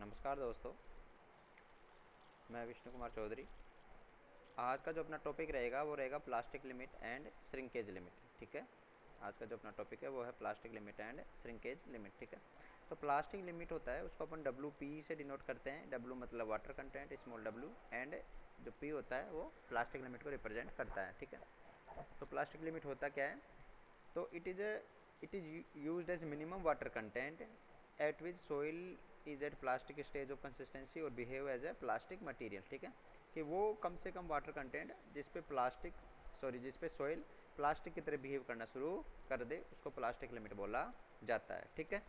नमस्कार दोस्तों, मैं विष्णु कुमार चौधरी। आज का जो अपना टॉपिक रहेगा वो रहेगा plastic limit and shrinkage limit. ठीक है, आज का जो अपना टॉपिक है वो है plastic limit and shrinkage limit. ठीक है, तो प्लास्टिक लिमिट होता है उसको अपन WP से डिनोट करते हैं। W मतलब water content, small w, and जो P होता है वो प्लास्टिक लिमिट को रिप्रेजेंट करता है। ठीक है, तो प्लास्टिक लिमिट होता क्या है? तो it is used as minimum water content at which soil is at plastic stage of consistency और behave as a plastic material। ठीक है, कि वो कम से कम वाटर कंटेंट जिस पे सॉइल प्लास्टिक की तरह बिहेव करना शुरू कर दे उसको प्लास्टिक लिमिट बोला जाता है। ठीक है,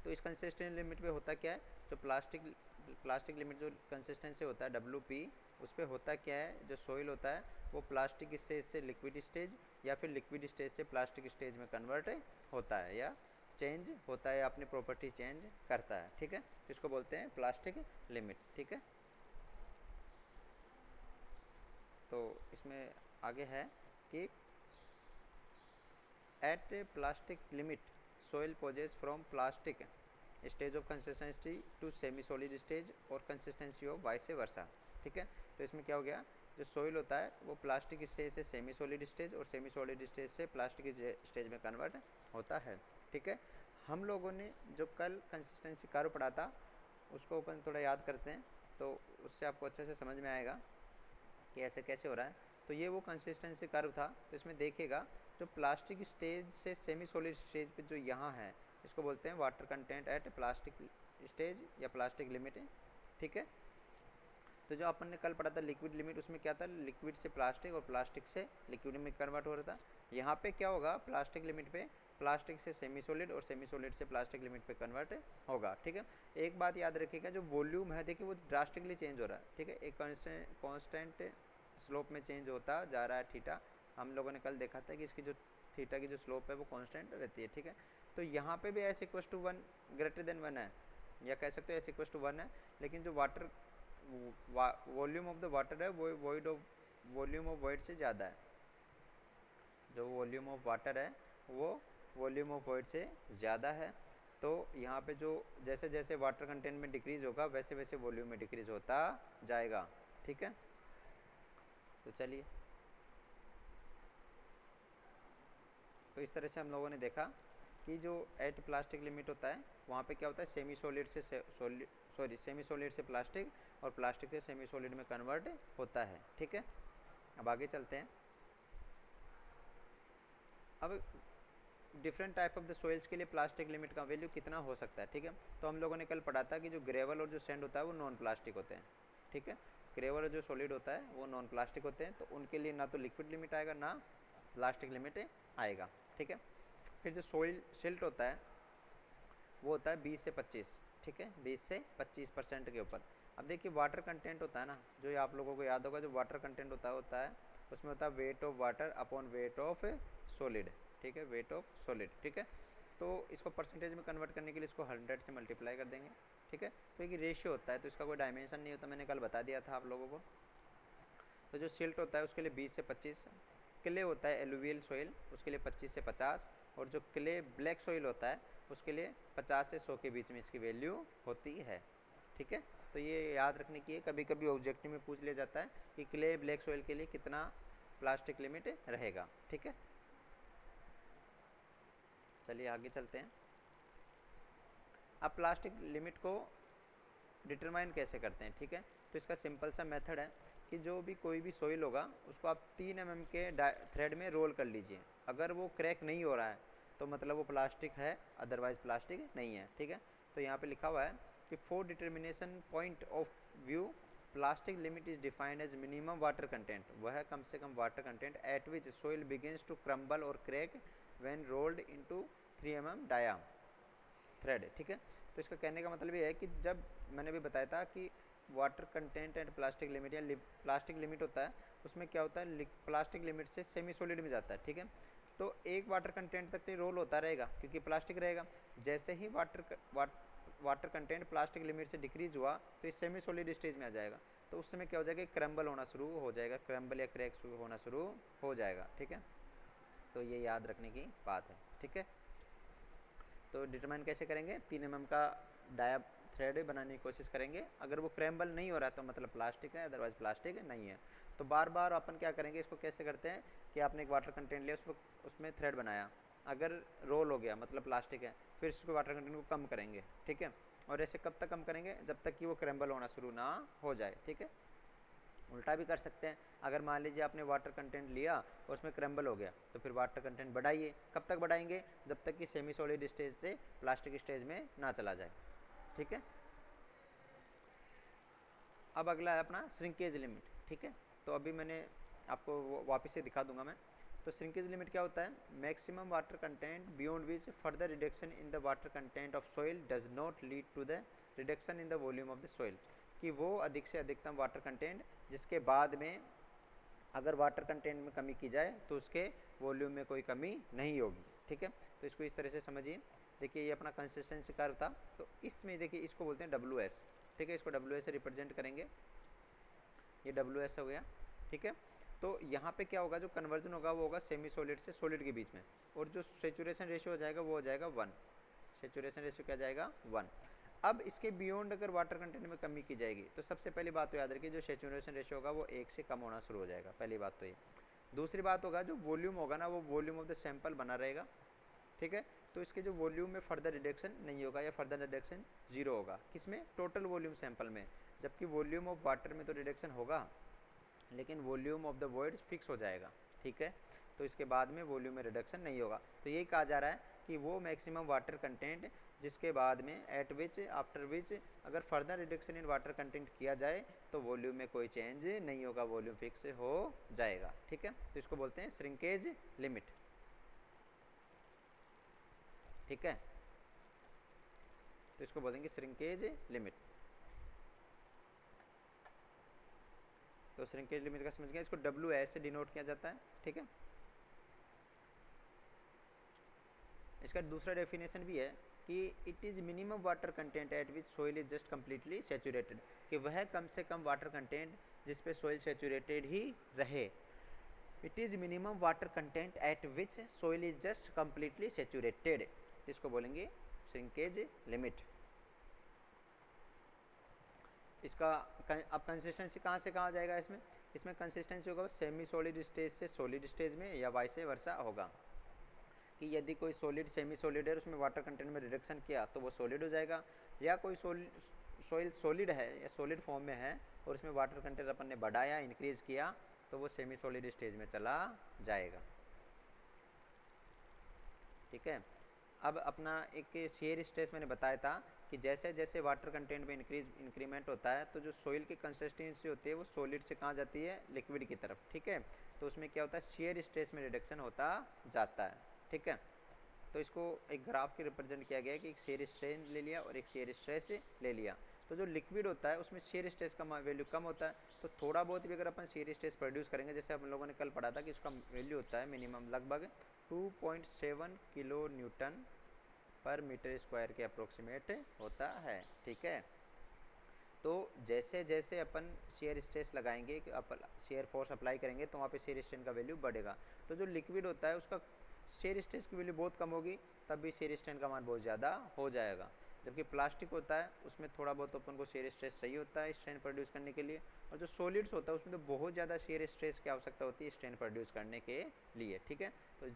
तो इस कंसिस्टेंट लिमिट पे होता क्या है? जो प्लास्टिक लिमिट जो कंसिस्टेंसी होता है WP, उस पर होता क्या है? जो सॉइल होता है वो प्लास्टिक स्टेज से लिक्विड स्टेज या फिर लिक्विड स्टेज से प्लास्टिक स्टेज में कन्वर्ट होता है या चेंज होता है, अपनी प्रॉपर्टी चेंज करता है। ठीक है, इसको बोलते हैं प्लास्टिक लिमिट। ठीक है, तो इसमें आगे है कि at plastic limit soil poses from plastic stage of consistency to semi solid stage और कंसिस्टेंसी ऑफ वाइस वर्सा। ठीक है, तो इसमें क्या हो गया? जो सोइल होता है वो प्लास्टिक स्टेज से सेमी सॉलिड स्टेज और सेमी सॉलिड स्टेज से प्लास्टिक स्टेज में कन्वर्ट होता है। ठीक है, हम लोगों ने जो कल कंसिस्टेंसी कर्व पढ़ा था उसको अपन थोड़ा याद करते हैं, तो उससे आपको अच्छे से समझ में आएगा कि ऐसे कैसे हो रहा है। तो ये वो कंसिस्टेंसी कर्व था। तो इसमें देखिएगा जो प्लास्टिक स्टेज से सेमी सॉलिड स्टेज पे जो यहाँ है इसको बोलते हैं water content eight plastic stage या प्लास्टिक लिमिट। ठीक है, तो जो अपन ने कल पढ़ा था लिक्विड लिमिट, उसमें क्या था? लिक्विड से प्लास्टिक और प्लास्टिक से लिक्विड में कन्वर्ट हो रहा था। यहाँ पे क्या होगा? प्लास्टिक लिमिट पे प्लास्टिक से सेमी सॉलिड और सेमी सॉलिड से प्लास्टिक लिमिट पे कन्वर्ट होगा। ठीक है, एक बात याद रखिएगा, जो वॉल्यूम है देखिए वो ड्रास्टिकली चेंज हो रहा है। ठीक है, एक कॉन्स्टेंट स्लोप में चेंज होता जा रहा है थीटा। हम लोगों ने कल देखा था कि इसकी जो थीटा की जो स्लोप है वो कांस्टेंट रहती है। ठीक है, तो यहाँ पे भी S equal to 1 greater than 1 है, या कह सकते हो एस इक्वल टू 1 है, लेकिन जो water volume of the water है वो वॉल्यूम ऑफ वॉइड से ज़्यादा है। जो वॉल्यूम ऑफ वाटर है वो वॉल्यूम ऑफ वॉइड से ज़्यादा है। तो यहाँ पे जो जैसे जैसे वाटर कंटेंट में डिक्रीज होगा वैसे वैसे वॉल्यूम में डिक्रीज होता जाएगा। ठीक है, तो चलिए, तो इस तरह से हम लोगों ने देखा कि जो एट प्लास्टिक लिमिट होता है वहाँ पे क्या होता है? सेमी सॉलिड से सेमी सॉलिड से प्लास्टिक और प्लास्टिक से सेमी सॉलिड में कन्वर्ट होता है। ठीक है, अब आगे चलते हैं। अब different type of the soils के लिए प्लास्टिक लिमिट का वैल्यू कितना हो सकता है? ठीक है, तो हम लोगों ने कल पढ़ा था कि जो ग्रेवल और जो सैंड होता है वो नॉन प्लास्टिक होते हैं। ठीक है, ग्रेवल और जो सॉलिड होता है वो नॉन प्लास्टिक होते हैं, तो उनके लिए ना तो लिक्विड लिमिट आएगा ना प्लास्टिक लिमिट आएगा। ठीक है, फिर जो सोइल सिल्ट होता है वो होता है 20 से 25। ठीक है, 20 से 25% के ऊपर। अब देखिए वाटर कंटेंट होता है ना, जो ये आप लोगों को याद होगा, जो वाटर कंटेंट होता है उसमें होता है weight of water upon weight of solid. ठीक है, वेट ऑफ सॉलिड। ठीक है, तो इसको परसेंटेज में कन्वर्ट करने के लिए इसको 100 से मल्टीप्लाई कर देंगे। ठीक है, तो एक रेशियो होता है, तो इसका कोई डायमेंशन नहीं होता, मैंने कल बता दिया था आप लोगों को। तो जो सिल्ट होता है उसके लिए 20 से 25, क्ले होता है एलुवियल सॉइल उसके लिए 25 से 50, और जो क्ले ब्लैक सॉइल होता है उसके लिए 50 से 100 के बीच में इसकी वैल्यू होती है। ठीक है, तो ये याद रखने की है, कभी कभी ऑब्जेक्टिव में पूछ लिया जाता है कि क्ले ब्लैक सॉइल के लिए कितना प्लास्टिक लिमिट रहेगा। ठीक है, चलिए आगे चलते हैं। अब प्लास्टिक लिमिट को डिटरमाइन कैसे करते हैं? ठीक है, तो इसका सिंपल सा मेथड है कि जो भी कोई भी सोइल होगा उसको आप 3 mm के थ्रेड में रोल कर लीजिए। अगर वो क्रैक नहीं हो रहा है तो मतलब वो प्लास्टिक है, अदरवाइज प्लास्टिक नहीं है। ठीक है, तो यहाँ पे लिखा हुआ है कि for determination point of view plastic limit is defined as minimum water content, वह कम से कम water content at which soil begins to crumble और crack when rolled into 3 mm dia thread. ठीक है, तो इसका कहने का मतलब ये है कि जब मैंने भी बताया था कि water content and plastic limit या प्लास्टिक लिमिट होता है उसमें क्या होता है? प्लास्टिक लिमिट से सेमी सॉलिड में जाता है। ठीक है, तो एक वाटर कंटेंट तक तो रोल होता रहेगा क्योंकि प्लास्टिक रहेगा। जैसे ही वाटर कंटेंट प्लास्टिक लिमिट से डिक्रीज हुआ तो इस सेमी सॉलिड स्टेज में आ जाएगा, तो उस समय क्या हो जाएगा? क्रम्बल होना शुरू हो जाएगा, क्रम्बल या क्रैक शुरू होना शुरू हो जाएगा। ठीक है, तो ये याद रखने की बात है। ठीक है, तो डिटरमाइन कैसे करेंगे? 3 mm का डाया थ्रेड बनाने की कोशिश करेंगे। अगर वो क्रैम्बल नहीं हो रहा तो मतलब प्लास्टिक है, अदरवाइज प्लास्टिक नहीं है। तो बार बार अपन क्या करेंगे, इसको कैसे करते हैं कि आपने एक वाटर कंटेंट लिया, उसमें थ्रेड बनाया, अगर रोल हो गया मतलब प्लास्टिक है, फिर इसको वाटर कंटेंट को कम करेंगे, ठीक है। और ऐसे कब तक कम करेंगे, जब तक कि वो क्रैम्बल होना शुरू ना हो जाए, ठीक है। उल्टा भी कर सकते हैं, अगर मान लीजिए आपने वाटर कंटेंट लिया और उसमें क्रैम्बल हो गया, तो फिर वाटर कंटेंट बढ़ाइए। कब तक बढ़ाएंगे, जब तक कि सेमी सॉलिड स्टेज से प्लास्टिक स्टेज में ना चला जाए, ठीक है। अब अगला है अपना श्रिंकेज लिमिट, ठीक है। तो अभी मैंने आपको वापस से दिखा दूंगा मैं। तो श्रिंकेज लिमिट क्या होता है, maximum water content beyond which further reduction in the water content of soil does not lead to the reduction in the volume of the soil, कि वो अधिक से अधिकतम वाटर कंटेंट जिसके बाद में अगर वाटर कंटेंट में कमी की जाए तो उसके वॉल्यूम में कोई कमी नहीं होगी, ठीक है। तो इसको इस तरह से समझिए। देखिए ये अपना कंसिस्टेंसी कर्व था, तो इसमें देखिए इसको बोलते हैं WS, ठीक है। इसको WS से रिप्रेजेंट करेंगे, ये WS हो गया, ठीक है। तो यहाँ पे क्या होगा, जो कन्वर्जन होगा वो होगा सेमी सॉलिड से सॉलिड के बीच में, और जो सेचुरेशन रेशियो हो जाएगा वो हो जाएगा 1, सेचुरेशन रेशियो क्या जाएगा 1। अब इसके बियॉन्ड अगर वाटर कंटेंट में कमी की जाएगी तो सबसे पहली बात तो याद रखिए, जो सेचुरेशन रेशियो होगा वो 1 से कम होना शुरू हो जाएगा, पहली बात तो ये। दूसरी बात होगा, जो वॉल्यूम होगा ना, वो वॉल्यूम ऑफ द सैंपल बना रहेगा, ठीक है। तो इसके जो वॉल्यूम में फर्दर रिडक्शन नहीं होगा या फर्दर रिडक्शन 0 होगा, किसमें, टोटल वॉल्यूम सैंपल में। जबकि वॉल्यूम ऑफ वाटर में तो रिडक्शन होगा, लेकिन volume of the voids fix हो जाएगा, ठीक है। तो इसके बाद में वॉल्यूम में रिडक्शन नहीं होगा। तो यही कहा जा रहा है कि वो मैक्सिमम वाटर कंटेंट जिसके बाद में एट विच आफ्टर विच अगर further reduction in water content किया जाए तो वॉल्यूम में कोई चेंज नहीं होगा, वॉल्यूम फिक्स हो जाएगा, ठीक है। तो इसको बोलते हैं श्रिंकेज लिमिट, ठीक है। तो इसको बोलेंगे श्रिंकेज लिमिट। तो श्रिंकेज लिमिट का समझ गया, इसको WS से डिनोट किया जाता है, ठीक है। इसका दूसरा डेफिनेशन भी है कि it is minimum water content at which soil is just completely saturated, कि वह कम से कम वाटर कंटेंट जिस पे सोइल सेचुरेटेड ही रहे। It is minimum water content at which soil is just completely saturated, इसको बोलेंगे श्रिंकेज लिमिट। इसका अब कंसिस्टेंसी कहाँ से कहाँ जाएगा, इसमें कंसिस्टेंसी होगा सेमी सॉलिड स्टेज से सॉलिड स्टेज में, या वाइस वर्सा होगा, कि यदि कोई सॉलिड सेमी सॉलिड है उसमें वाटर कंटेंट में रिडक्शन किया तो वो सॉलिड हो जाएगा, या कोई सॉइल सॉलिड है या सॉलिड फॉर्म में है और उसमें वाटर कंटेंट अपन ने बढ़ाया इंक्रीज किया तो वो सेमी सॉलिड स्टेज में चला जाएगा, ठीक है। अब अपना एक शेयर स्ट्रेस मैंने बताया था कि जैसे जैसे वाटर कंटेंट में इंक्रीमेंट होता है तो जो सोइल की कंसिस्टेंसी होती है वो सॉलिड से कहाँ जाती है, लिक्विड की तरफ, ठीक है। तो उसमें क्या होता है, शेयर स्ट्रेस में रिडक्शन होता जाता है, ठीक है। तो इसको एक ग्राफ के रिप्रेजेंट किया गया है कि एक शेयर स्ट्रेन ले लिया और एक शेयर स्ट्रेस ले लिया। तो जो लिक्विड होता है उसमें शेयर स्ट्रेस का वैल्यू कम होता है, तो थोड़ा बहुत भी अगर अपन शेयर स्ट्रेस प्रोड्यूस करेंगे, जैसे हम लोगों ने कल पढ़ा था कि उसका वैल्यू होता है मिनिमम लगभग 2.7 किलो न्यूटन पर मीटर स्क्वायर के अप्रोक्सीमेट होता है, ठीक है। तो जैसे जैसे अपन शेयर स्ट्रेस लगाएंगे, शेयर फोर्स अप्लाई करेंगे तो वहाँ पे शेयर स्ट्रेन का वैल्यू बढ़ेगा। तो जो लिक्विड होता है उसका शेयर स्ट्रेस की वैल्यू बहुत कम होगी, तब भी शेयर स्ट्रेन का मान बहुत ज़्यादा हो जाएगा। जबकि प्लास्टिक होता है उसमें थोड़ा बहुत अपन को शेयर स्ट्रेस चाहिए होता है स्ट्रेन प्रोड्यूस करने के लिए, और जो सॉलिड्स होता है उसमें तो बहुत ज़्यादा शेयर स्ट्रेस की आवश्यकता होती है स्ट्रेन प्रोड्यूस करने के लिए, ठीक है। तो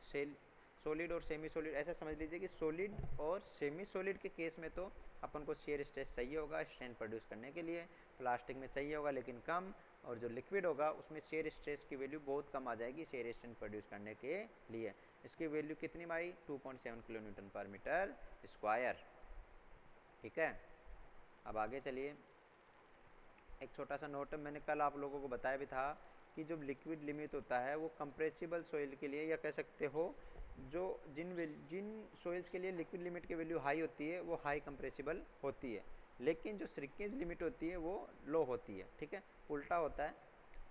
सॉलिड और सेमी सॉलिड ऐसा समझ लीजिए कि सॉलिड और सेमी सॉलिड के केस में तो अपन को शेयर स्ट्रेस चाहिए होगा स्ट्रेन प्रोड्यूस करने के लिए, प्लास्टिक में चाहिए होगा लेकिन कम, और जो लिक्विड होगा उसमें शेयर स्ट्रेस की वैल्यू बहुत कम आ जाएगी शेयर स्ट्रेन प्रोड्यूस करने के लिए। इसकी वैल्यू कितनी आई, 2.7 किलो न्यूटन पर मीटर स्क्वायर, ठीक है। अब आगे चलिए, एक छोटा सा नोट मैंने कल आप लोगों को बताया भी था कि जो लिक्विड लिमिट होता है वो कंप्रेसिबल सॉइल के लिए, या कह सकते हो जो जिन सॉइल्स के लिए लिक्विड लिमिट की वैल्यू हाई होती है वो हाई कंप्रेसिबल होती है, लेकिन जो श्रिंकेज लिमिट होती है वो लो होती है, ठीक है। उल्टा होता है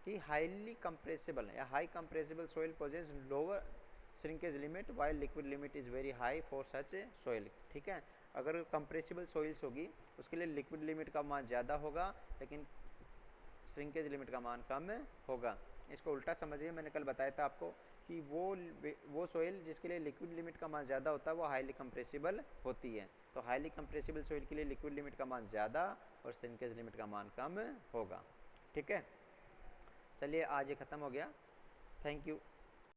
कि हाईली कंप्रेसिबल या high compressible soil poses lower shrinkage limit while liquid limit is very high for such soil, ठीक है। अगर कंप्रेसिबल सॉइल्स होगी उसके लिए लिक्विड लिमिट का मान ज़्यादा होगा लेकिन श्रिंकेज लिमिट का मान कम होगा। इसको उल्टा समझिए, मैंने कल बताया था आपको कि वो सॉइल जिसके लिए लिक्विड लिमिट का मान ज़्यादा होता है वो हाईली कंप्रेसिबल होती है, तो हाईली कंप्रेसिबल सॉइल के लिए लिक्विड लिमिट का मान ज़्यादा और श्रिंकेज लिमिट का मान कम होगा। ठीक है, चलिए आज ये ख़त्म हो गया। Thank you.